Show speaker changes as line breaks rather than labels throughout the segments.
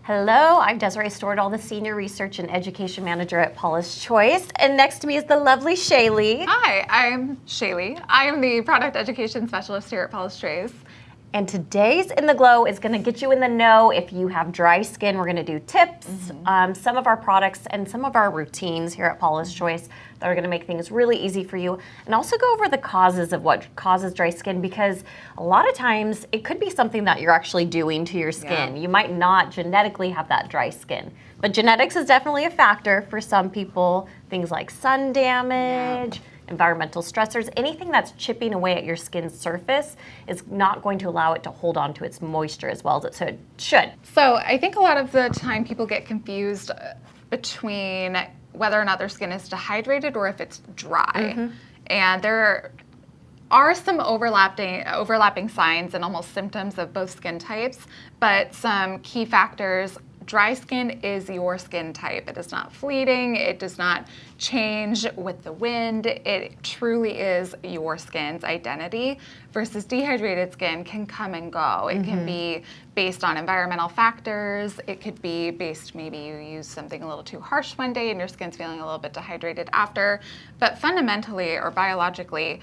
Hello, I'm Desiree Stordahl, the Senior Research and Education Manager at Paula's Choice, and next to me is the lovely Shaylee.
Hi, I'm Shaylee. I am the Product Education Specialist here at Paula's Choice.
And today's In the Glow is going to get you in the know if you have dry skin. We're going to do tips, some of our products, and some of our routines here at Paula's Choice that are going to make things really easy for you. And also go over the causes of what causes dry skin, because a lot of times it could be something that you're actually doing to your skin. You might not genetically have that dry skin, but genetics is definitely a factor for some people. Things like sun damage, environmental stressors, anything that's chipping away at your skin's surface is not going to allow it to hold on to its moisture as well as it should.
So I think a lot of the time people get confused between whether or not their skin is dehydrated or if it's dry. And there are some overlapping signs and almost symptoms of both skin types, but some key factors. Dry skin is your skin type. It is not fleeting. It does not change with the wind. It truly is your skin's identity, versus dehydrated skin can come and go. It can be based on environmental factors. It could be based, maybe you use something a little too harsh one day and your skin's feeling a little bit dehydrated after. But fundamentally or biologically,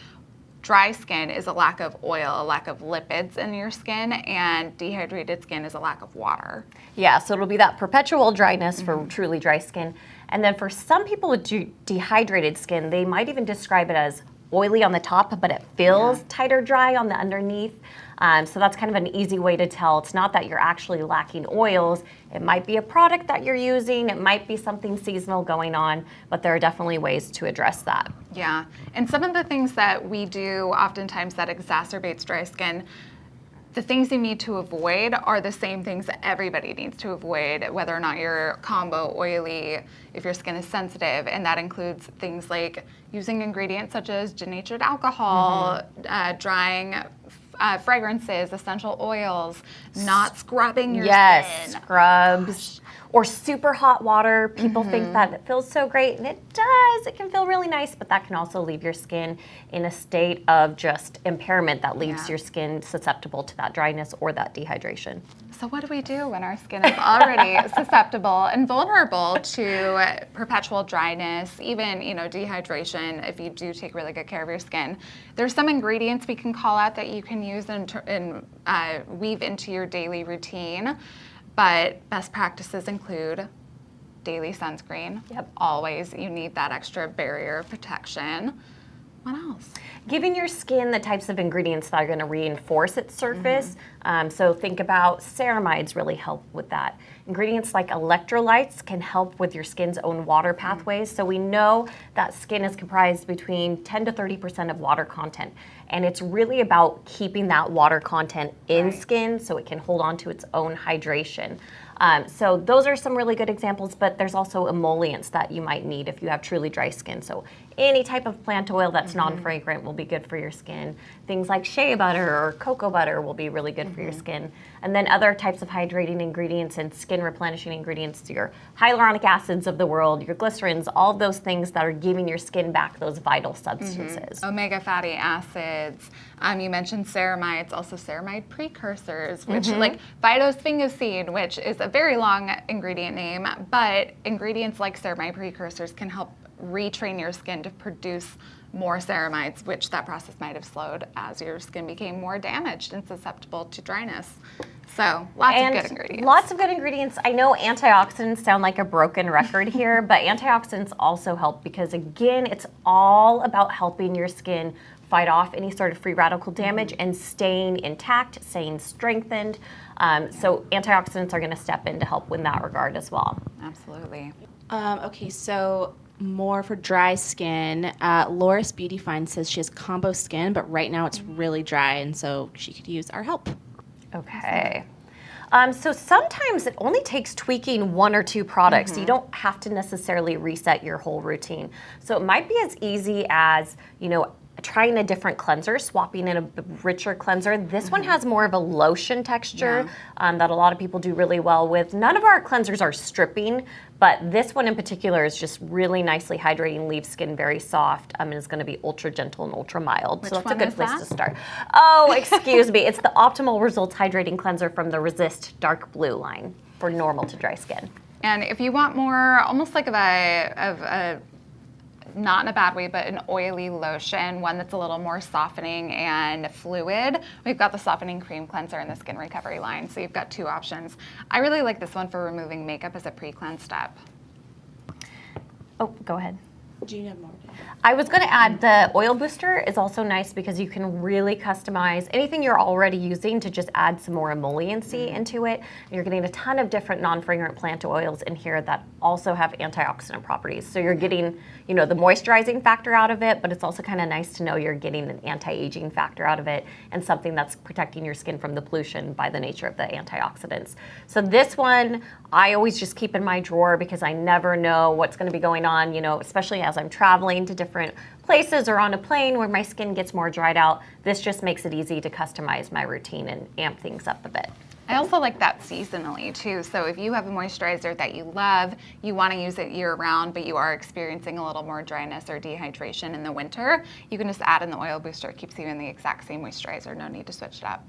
dry skin is a lack of oil, a lack of lipids in your skin, and dehydrated skin is a lack of water.
Yeah, so it'll be that perpetual dryness for truly dry skin. And then for some people with dehydrated skin, they might even describe it as oily on the top, but it feels tighter dry on the underneath. So that's kind of an easy way to tell. It's not that you're actually lacking oils. It might be a product that you're using. It might be something seasonal going on, but there are definitely ways to address that.
Yeah, and some of the things that we do oftentimes that exacerbates dry skin, the things you need to avoid are the same things that everybody needs to avoid, whether or not you're combo, oily, if your skin is sensitive, and that includes things like using ingredients such as denatured alcohol, drying fragrances, essential oils, not scrubbing your skin.
Scrubs. Or super hot water. People think that it feels so great, and it does. It can feel really nice, but that can also leave your skin in a state of just impairment that leaves your skin susceptible to that dryness or that dehydration.
So what do we do when our skin is already susceptible and vulnerable to perpetual dryness, even dehydration, if you do take really good care of your skin? There's some ingredients we can call out that you can use and weave into your daily routine. But best practices include daily sunscreen. Always, you need that extra barrier of protection. What else?
Giving your skin the types of ingredients that are going to reinforce its surface. So think about ceramides really help with that. Ingredients like electrolytes can help with your skin's own water pathways. So we know that skin is comprised between 10 to 30% of water content. And it's really about keeping that water content in skin so it can hold on to its own hydration. So those are some really good examples, but there's also emollients that you might need if you have truly dry skin. So any type of plant oil that's non-fragrant will be good for your skin. Things like shea butter or cocoa butter will be really good for your skin. And then other types of hydrating ingredients and skin replenishing ingredients, your hyaluronic acids of the world, your glycerins, all of those things that are giving your skin back those vital substances.
Omega fatty acids. You mentioned ceramides, also ceramide precursors, which like phytosphingosine, which is a very long ingredient name, but ingredients like ceramide precursors can help retrain your skin to produce more ceramides, which that process might have slowed as your skin became more damaged and susceptible to dryness. So lots of good ingredients.
Lots of good ingredients. I know antioxidants sound like a broken record here, but antioxidants also help because, again, it's all about helping your skin fight off any sort of free radical damage and staying intact, staying strengthened. So antioxidants are going to step in to help in that regard as well.
Absolutely.
Okay, so more for dry skin. Loris Beauty Find says she has combo skin, but right now it's really dry, and so she could use our help.
Okay. So sometimes it only takes tweaking one or two products. You don't have to necessarily reset your whole routine. So it might be as easy as, trying a different cleanser, swapping in a richer cleanser. This one has more of a lotion texture that a lot of people do really well with. None of our cleansers are stripping, but this one in particular is just really nicely hydrating, leaves skin very soft, and is going to be ultra gentle and ultra mild. So that's a good place to start. Oh, excuse me. It's the Optimal Results Hydrating Cleanser from the Resist Dark Blue line for normal to dry skin.
And if you want more, almost like of a not in a bad way, but an oily lotion, one that's a little more softening and fluid, we've got the Softening Cream Cleanser in the Skin Recovery line. So you've got two options. I really like this one for removing makeup as a pre-cleanse step.
Oh, go ahead.
Do you have more?
I was going to add the oil booster is also nice because you can really customize anything you're already using to just add some more emolliency into it. You're getting a ton of different non-fragrant plant oils in here that also have antioxidant properties. So you're getting, you know, the moisturizing factor out of it, but it's also kind of nice to know you're getting an anti-aging factor out of it and something that's protecting your skin from the pollution by the nature of the antioxidants. So this one, I always just keep in my drawer because I never know what's going to be going on, you know, especially as I'm traveling to different places or on a plane where my skin gets more dried out. This just makes it easy to customize my routine and amp things up a bit.
I also like that seasonally too. So if you have a moisturizer that you love, you want to use it year round, but you are experiencing a little more dryness or dehydration in the winter, you can just add in the oil booster. It keeps you in the exact same moisturizer. No need to switch it up.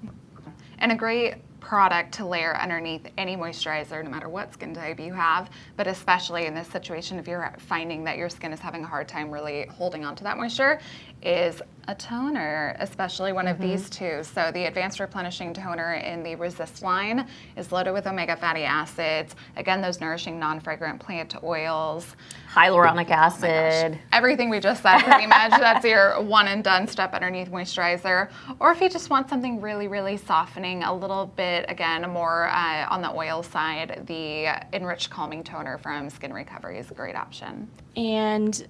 And a great product to layer underneath any moisturizer, no matter what skin type you have, but especially in this situation, if you're finding that your skin is having a hard time really holding on to that moisture, is a toner, especially one of these two. So the Advanced Replenishing Toner in the Resist line is loaded with omega fatty acids. Again, those nourishing non-fragrant plant oils.
Hyaluronic acid.
Everything we just said pretty much. That's your one and done step underneath moisturizer. Or if you just want something really, really softening, a little bit, again, more on the oil side, the Enriched Calming Toner from Skin Recovery is a great option.
And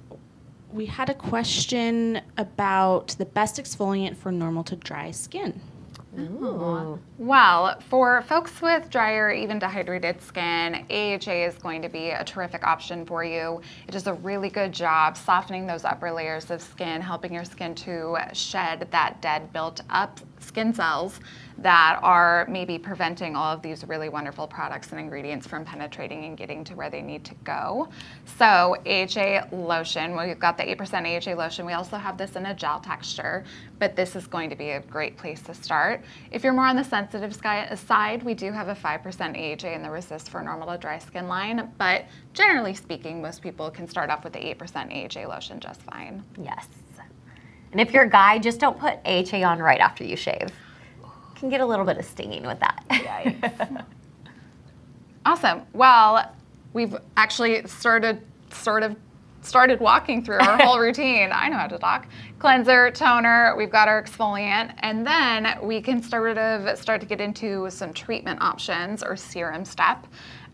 we had a question about the best exfoliant for normal to dry skin.
Ooh.
Well, for folks with dry or even dehydrated skin, AHA is going to be a terrific option for you. It does a really good job softening those upper layers of skin, helping your skin to shed that dead built up skin cells that are maybe preventing all of these really wonderful products and ingredients from penetrating and getting to where they need to go. So AHA lotion, we've got the 8% AHA lotion. We also have this in a gel texture, but this is going to be a great place to start. If you're more on the sensitive side, we do have a 5% AHA in the Resist for Normal to Dry Skin line, but generally speaking, most people can start off with the 8% AHA lotion just fine.
Yes. And if you're a guy, just don't put AHA on right after you shave. Can get a little bit of stinging with that.
Yikes. Awesome. Well, we've actually started walking through our whole routine. I know how to talk. Cleanser, toner, we've got our exfoliant, and then we can start to get into some treatment options or serum step.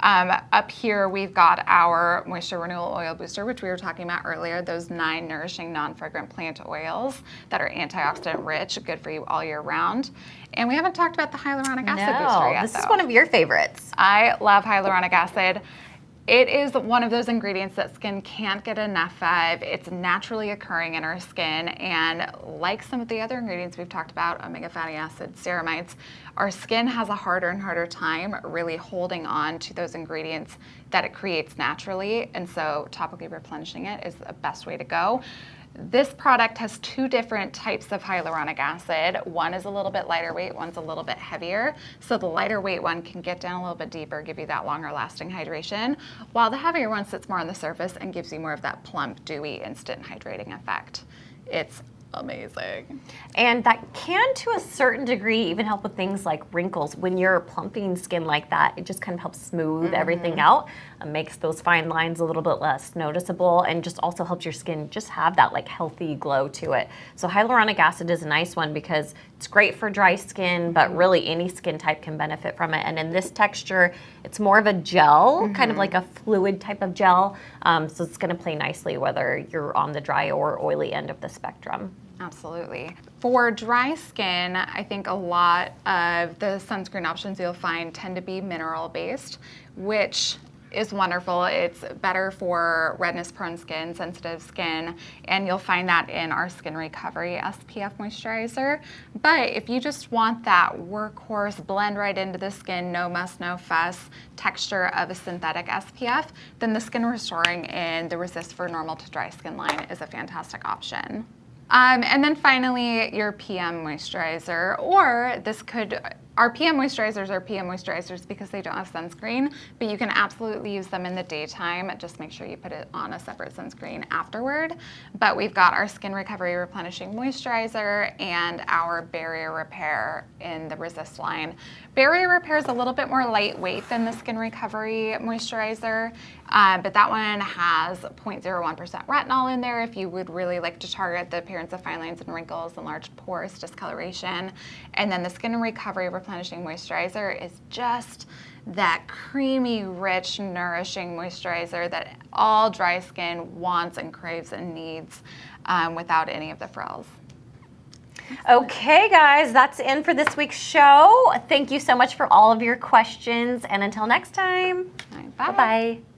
Up here, we've got our Moisture Renewal Oil Booster, which we were talking about earlier, those 9 nourishing non-fragrant plant oils that are antioxidant rich, good for you all year round. And we haven't talked about the Hyaluronic Acid Booster yet,
this is
though.
one of your favorites.
I love hyaluronic acid. It is one of those ingredients that skin can't get enough of. It's naturally occurring in our skin, and like some of the other ingredients we've talked about, omega fatty acids, ceramides, our skin has a harder and harder time really holding on to those ingredients that it creates naturally, and so topically replenishing it is the best way to go. This product has 2 different types of hyaluronic acid. One is a little bit lighter weight, one's a little bit heavier. So the lighter weight one can get down a little bit deeper, give you that longer lasting hydration, while the heavier one sits more on the surface and gives you more of that plump, dewy, instant hydrating effect. It's amazing.
And that can, to a certain degree, even help with things like wrinkles. When you're plumping skin like that, it just kind of helps smooth everything out, makes those fine lines a little bit less noticeable, and just also helps your skin just have that like healthy glow to it. So hyaluronic acid is a nice one because it's great for dry skin, but really any skin type can benefit from it. And in this texture, it's more of a gel, kind of like a fluid type of gel. So it's going to play nicely whether you're on the dry or oily end of the spectrum.
Absolutely. For dry skin, I think a lot of the sunscreen options you'll find tend to be mineral based, which is wonderful. It's better for redness-prone skin, sensitive skin, and you'll find that in our Skin Recovery SPF moisturizer. But if you just want that workhorse, blend right into the skin, no muss, no fuss texture of a synthetic SPF, then the Skin Restoring in the Resist for Normal to Dry Skin line is a fantastic option. And then finally, your PM moisturizer, or our PM moisturizers are PM moisturizers because they don't have sunscreen, but you can absolutely use them in the daytime. Just make sure you put it on a separate sunscreen afterward. But we've got our Skin Recovery Replenishing Moisturizer and our Barrier Repair in the Resist line. Barrier Repair is a little bit more lightweight than the Skin Recovery Moisturizer, but that one has 0.01% retinol in there if you would really like to target the appearance of fine lines and wrinkles, enlarged pores, discoloration. And then the Skin Recovery Replenishing Moisturizer is just that creamy, rich, nourishing moisturizer that all dry skin wants and craves and needs without any of the frills.
Okay, guys, that's in for this week's show. Thank you so much for all of your questions, and until next time,
Bye.
bye-bye.